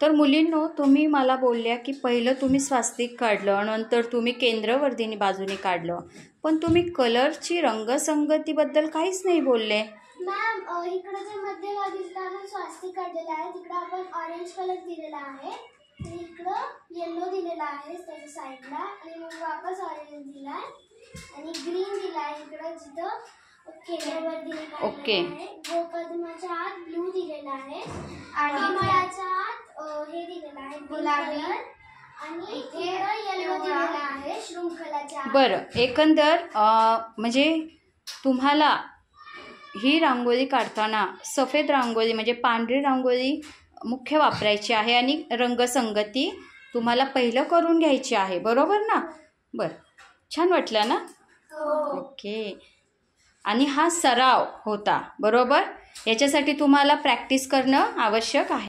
तर मुलींनो, तुम्ही मला बोलल्या की पहिलं तुम्ही स्वास्तिक काढलं, नंतर तुम्ही केंद्रवर्धिनी बाजूने काढलं, पण तुम्ही कलरची रंगसंगतीबद्दल काहीच नाही बोलले. मॅम, इकडे जे मध्यभागी आपण स्वास्तिक काढलेला आहे तिकडे आपण ऑरेंज कलर दिलेला आहे आणि इकडं येलो दिलेला आहे त्याच्या साईडला, आणि मग वापस ऑरेंज दिलाय आणि ग्रीन दिलाय इकडं जिथं केंद्रवर्धिनी काढलेला आहे. गोपद्माच्या आत ब्लू दिलेला आहे आणि कमळाच्या आत हे दिलेलं आहे गुलाबी, आणि इथे येलो दिलेला आहे शृंखलाच्या आत. बरं, एकंदर म्हणजे तुम्हाला ही रांगोळी काढताना सफेद रांगोळी म्हणजे पांढरी रांगोळी मुख्य वापरायची आहे आणि रंगसंगती तुम्हाला पहिलं करून घ्यायची आहे, बरोबर ना? बरं, छान वाटलं ना? ओके. आणि हा सराव होता, बरोबर? याच्यासाठी तुम्हाला प्रॅक्टिस करणं आवश्यक आहे.